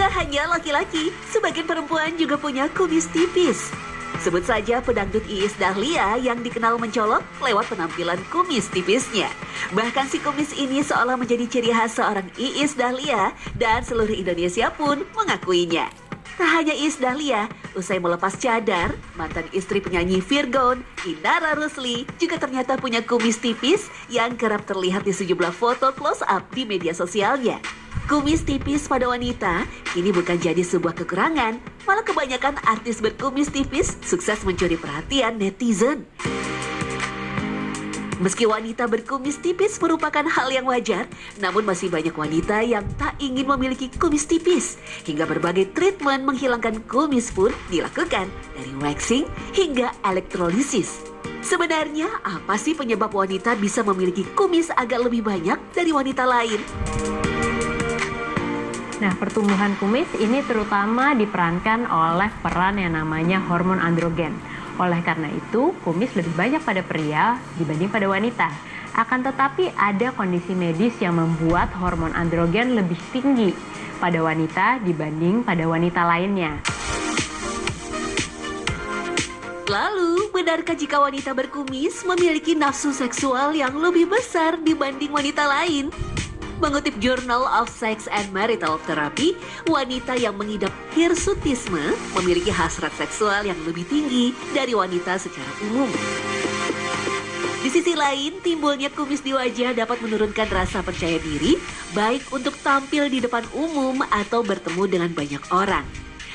Tak hanya laki-laki, sebagian perempuan juga punya kumis tipis. Sebut saja pedangdut Iis Dahlia yang dikenal mencolok lewat penampilan kumis tipisnya. Bahkan si kumis ini seolah menjadi ciri khas seorang Iis Dahlia dan seluruh Indonesia pun mengakuinya. Tak hanya Iis Dahlia, usai melepas cadar, mantan istri penyanyi Virgon, Indara Rusli, juga ternyata punya kumis tipis yang kerap terlihat di sejumlah foto close-up di media sosialnya. Kumis tipis pada wanita kini bukan jadi sebuah kekurangan, malah kebanyakan artis berkumis tipis sukses mencuri perhatian netizen. Meski wanita berkumis tipis merupakan hal yang wajar, namun masih banyak wanita yang tak ingin memiliki kumis tipis. Hingga berbagai treatment menghilangkan kumis pun dilakukan, dari waxing hingga elektrolisis. Sebenarnya apa sih penyebab wanita bisa memiliki kumis agak lebih banyak dari wanita lain? Nah, pertumbuhan kumis ini terutama diperankan oleh peran yang namanya hormon androgen. Oleh karena itu, kumis lebih banyak pada pria dibanding pada wanita. Akan tetapi ada kondisi medis yang membuat hormon androgen lebih tinggi pada wanita dibanding pada wanita lainnya. Lalu, benarkah jika wanita berkumis memiliki nafsu seksual yang lebih besar dibanding wanita lain? Mengutip Journal of Sex and Marital Therapy, wanita yang mengidap hirsutisme memiliki hasrat seksual yang lebih tinggi dari wanita secara umum. Di sisi lain, timbulnya kumis di wajah dapat menurunkan rasa percaya diri, baik untuk tampil di depan umum atau bertemu dengan banyak orang.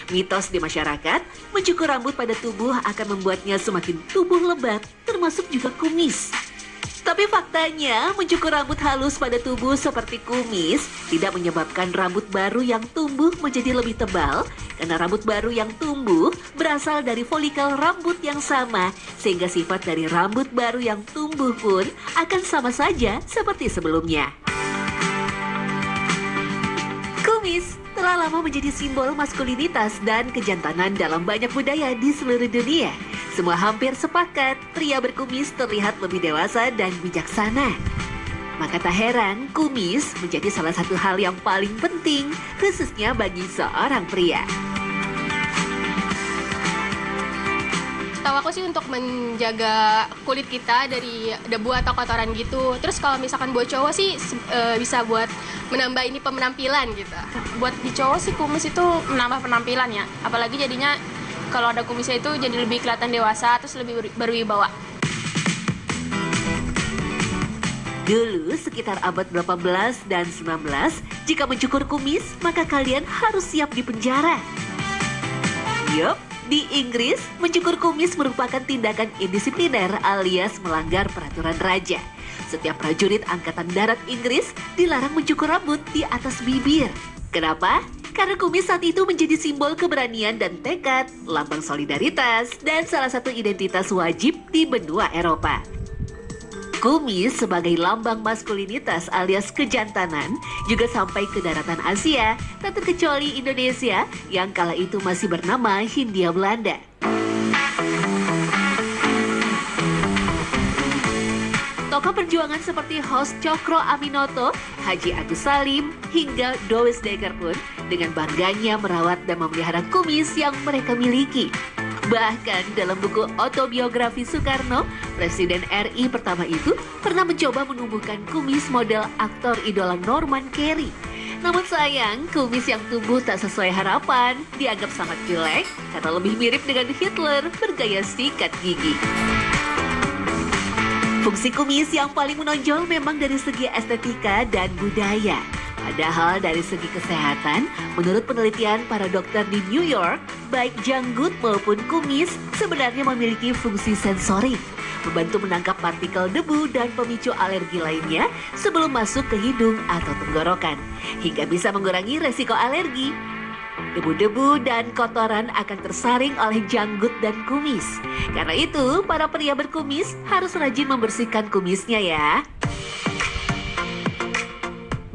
Mitos di masyarakat, mencukur rambut pada tubuh akan membuatnya semakin tubuh lebat, termasuk juga kumis. Tapi faktanya, mencukur rambut halus pada tubuh seperti kumis tidak menyebabkan rambut baru yang tumbuh menjadi lebih tebal, karena rambut baru yang tumbuh berasal dari folikel rambut yang sama, sehingga sifat dari rambut baru yang tumbuh pun akan sama saja seperti sebelumnya. Kumis telah lama menjadi simbol maskulinitas dan kejantanan dalam banyak budaya di seluruh dunia. Semua hampir sepakat, pria berkumis terlihat lebih dewasa dan bijaksana. Maka tak heran, kumis menjadi salah satu hal yang paling penting, khususnya bagi seorang pria. Tahu aku sih untuk menjaga kulit kita dari debu atau kotoran gitu. Terus kalau misalkan buat cowok sih bisa buat menambah ini penampilan gitu. Buat di cowok sih kumis itu menambah penampilan ya. Apalagi jadinya kalau ada kumisnya itu jadi lebih kelihatan dewasa, terus lebih berwibawa. Dulu sekitar abad 18 dan 19, jika mencukur kumis, maka kalian harus siap di penjara. Yup, di Inggris, mencukur kumis merupakan tindakan indisipliner alias melanggar peraturan raja. Setiap prajurit Angkatan Darat Inggris dilarang mencukur rambut di atas bibir. Kenapa? Karena kumis saat itu menjadi simbol keberanian dan tekad, lambang solidaritas, dan salah satu identitas wajib di benua Eropa. Kumis sebagai lambang maskulinitas alias kejantanan juga sampai ke daratan Asia, tak terkecuali Indonesia yang kala itu masih bernama Hindia Belanda. Tokoh perjuangan seperti Hos Cokro Aminoto, Haji Agus Salim, hingga Douwe Dekker pun dengan bangganya merawat dan memelihara kumis yang mereka miliki. Bahkan dalam buku autobiografi Soekarno, Presiden RI pertama itu pernah mencoba menumbuhkan kumis model aktor idola Norman Carey. Namun sayang, kumis yang tumbuh tak sesuai harapan dianggap sangat jelek karena lebih mirip dengan Hitler bergaya sikat gigi. Fungsi kumis yang paling menonjol memang dari segi estetika dan budaya. Padahal dari segi kesehatan, menurut penelitian para dokter di New York, baik janggut maupun kumis sebenarnya memiliki fungsi sensorik, membantu menangkap partikel debu dan pemicu alergi lainnya sebelum masuk ke hidung atau tenggorokan, hingga bisa mengurangi resiko alergi. Debu-debu dan kotoran akan tersaring oleh janggut dan kumis. Karena itu, para pria berkumis harus rajin membersihkan kumisnya ya.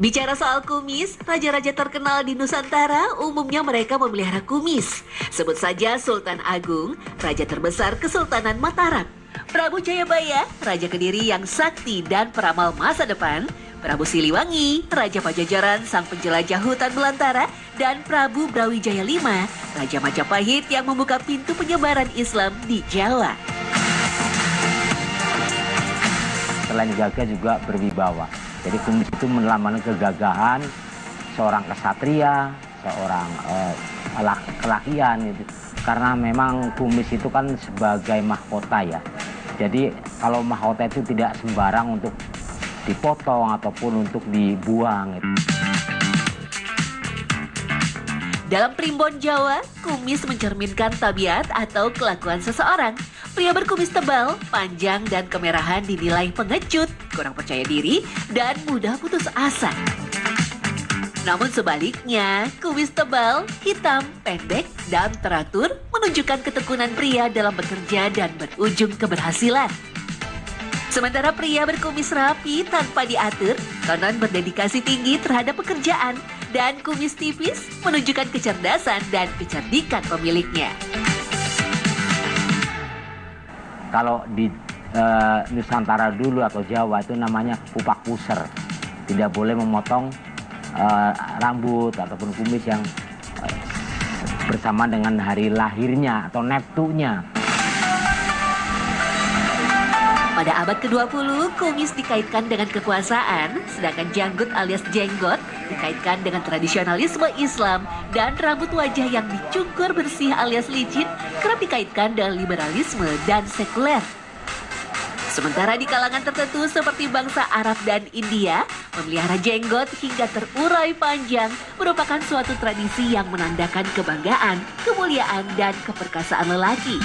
Bicara soal kumis, raja-raja terkenal di Nusantara umumnya mereka memelihara kumis. Sebut saja Sultan Agung, raja terbesar Kesultanan Mataram. Prabu Jayabaya, raja Kediri yang sakti dan peramal masa depan. Prabu Siliwangi, Raja Pajajaran sang penjelajah hutan belantara, dan Prabu Brawijaya V, Raja Majapahit yang membuka pintu penyebaran Islam di Jawa. Selain gagah juga berwibawa. Jadi kumis itu melambangkan kegagahan seorang kesatria, seorang kelakian gitu. Karena memang kumis itu kan sebagai mahkota ya. Jadi kalau mahkota itu tidak sembarang untuk dipotong ataupun untuk dibuang gitu. Dalam primbon Jawa, kumis mencerminkan tabiat atau kelakuan seseorang. Pria berkumis tebal, panjang, dan kemerahan dinilai pengecut, kurang percaya diri, dan mudah putus asa. Namun sebaliknya, kumis tebal, hitam, pendek, dan teratur menunjukkan ketekunan pria dalam bekerja dan berujung keberhasilan. Sementara pria berkumis rapi tanpa diatur, konon berdedikasi tinggi terhadap pekerjaan, dan kumis tipis menunjukkan kecerdasan dan kecerdikan pemiliknya. Kalau di Nusantara dulu atau Jawa itu namanya kupak puser. Tidak boleh memotong rambut ataupun kumis yang bersama dengan hari lahirnya atau neptunya. Pada abad ke-20, kumis dikaitkan dengan kekuasaan, sedangkan janggut alias jenggot dikaitkan dengan tradisionalisme Islam, dan rambut wajah yang dicukur bersih alias licin kerap dikaitkan dengan liberalisme dan sekuler. Sementara di kalangan tertentu seperti bangsa Arab dan India, memelihara jenggot hingga terurai panjang merupakan suatu tradisi yang menandakan kebanggaan, kemuliaan, dan keperkasaan lelaki.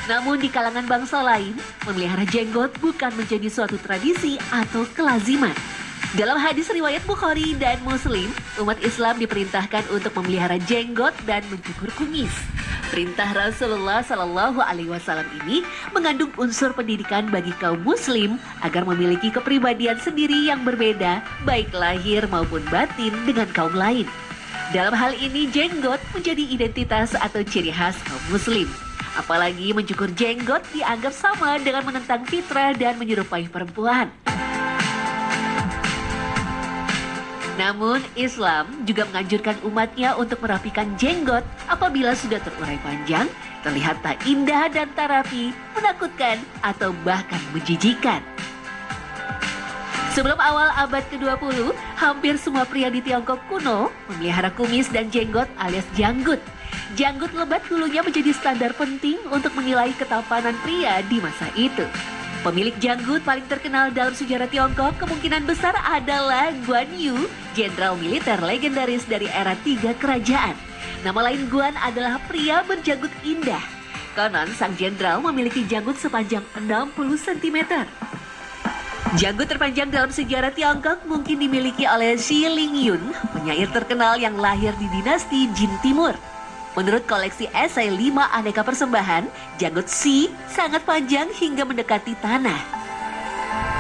Namun di kalangan bangsa lain, memelihara jenggot bukan menjadi suatu tradisi atau kelaziman. Dalam hadis riwayat Bukhari dan Muslim, umat Islam diperintahkan untuk memelihara jenggot dan mencukur kumis. Perintah Rasulullah Shallallahu Alaihi Wasallam ini mengandung unsur pendidikan bagi kaum Muslim agar memiliki kepribadian sendiri yang berbeda, baik lahir maupun batin dengan kaum lain. Dalam hal ini, jenggot menjadi identitas atau ciri khas kaum Muslim. Apalagi mencukur jenggot dianggap sama dengan menentang fitrah dan menyerupai perempuan. Namun, Islam juga menganjurkan umatnya untuk merapikan jenggot apabila sudah terurai panjang, terlihat tak indah dan tak rapi, menakutkan, atau bahkan menjijikan. Sebelum awal abad ke-20, hampir semua pria di Tiongkok kuno memelihara kumis dan jenggot alias janggut. Janggut lebat dulunya menjadi standar penting untuk menilai ketampanan pria di masa itu. Pemilik janggut paling terkenal dalam sejarah Tiongkok kemungkinan besar adalah Guan Yu, jenderal militer legendaris dari era 3 kerajaan. Nama lain Guan adalah pria berjanggut indah. Konon sang jenderal memiliki janggut sepanjang 60 cm. Janggut terpanjang dalam sejarah Tiongkok mungkin dimiliki oleh Xi Lingyun, penyair terkenal yang lahir di dinasti Jin Timur. Menurut koleksi esai 5 aneka persembahan, janggut Xi sangat panjang hingga mendekati tanah.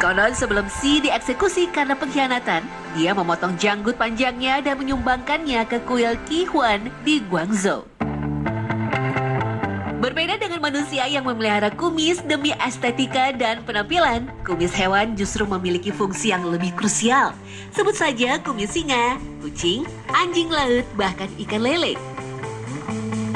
Konon sebelum Xi dieksekusi karena pengkhianatan, dia memotong janggut panjangnya dan menyumbangkannya ke kuil Qihuan di Guangzhou. Berbeda dengan manusia yang memelihara kumis demi estetika dan penampilan, kumis hewan justru memiliki fungsi yang lebih krusial. Sebut saja kumis singa, kucing, anjing laut, bahkan ikan lele.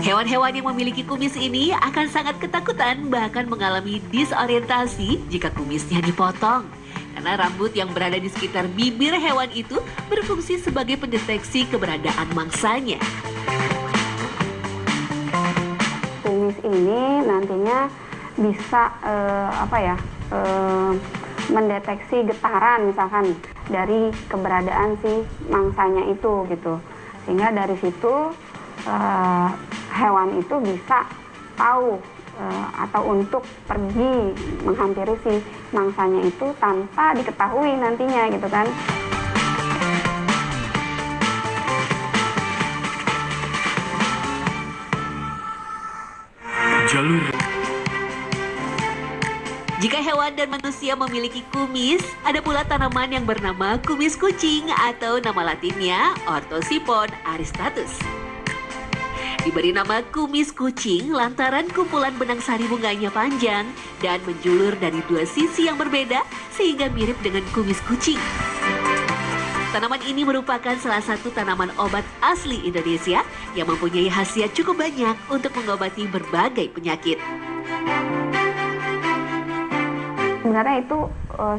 Hewan-hewan yang memiliki kumis ini akan sangat ketakutan bahkan mengalami disorientasi jika kumisnya dipotong. Karena rambut yang berada di sekitar bibir hewan itu berfungsi sebagai pendeteksi keberadaan mangsanya. Kumis ini nantinya bisa mendeteksi getaran misalkan dari keberadaan si mangsanya itu gitu. Sehingga dari situ hewan itu bisa tahu atau untuk pergi menghampiri si mangsanya itu tanpa diketahui nantinya gitu kan. Jika hewan dan manusia memiliki kumis, ada pula tanaman yang bernama kumis kucing atau nama latinnya Orthosipon aristatus. Diberi nama kumis kucing lantaran kumpulan benang sari bunganya panjang dan menjulur dari dua sisi yang berbeda sehingga mirip dengan kumis kucing. Tanaman ini merupakan salah satu tanaman obat asli Indonesia yang mempunyai khasiat cukup banyak untuk mengobati berbagai penyakit. Sebenarnya itu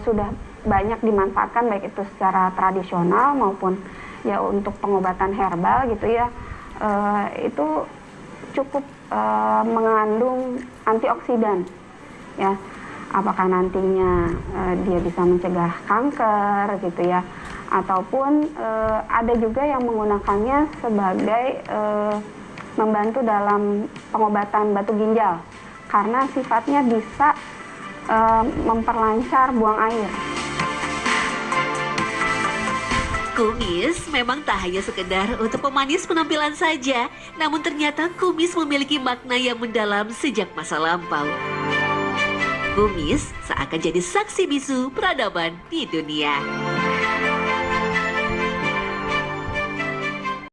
sudah banyak dimanfaatkan baik itu secara tradisional maupun ya untuk pengobatan herbal gitu ya. Itu cukup mengandung antioksidan ya, apakah nantinya dia bisa mencegah kanker gitu ya, ataupun ada juga yang menggunakannya sebagai membantu dalam pengobatan batu ginjal karena sifatnya bisa memperlancar buang air. Kumis memang tak hanya sekedar untuk pemanis penampilan saja, namun ternyata kumis memiliki makna yang mendalam sejak masa lampau. Kumis seakan jadi saksi bisu peradaban di dunia.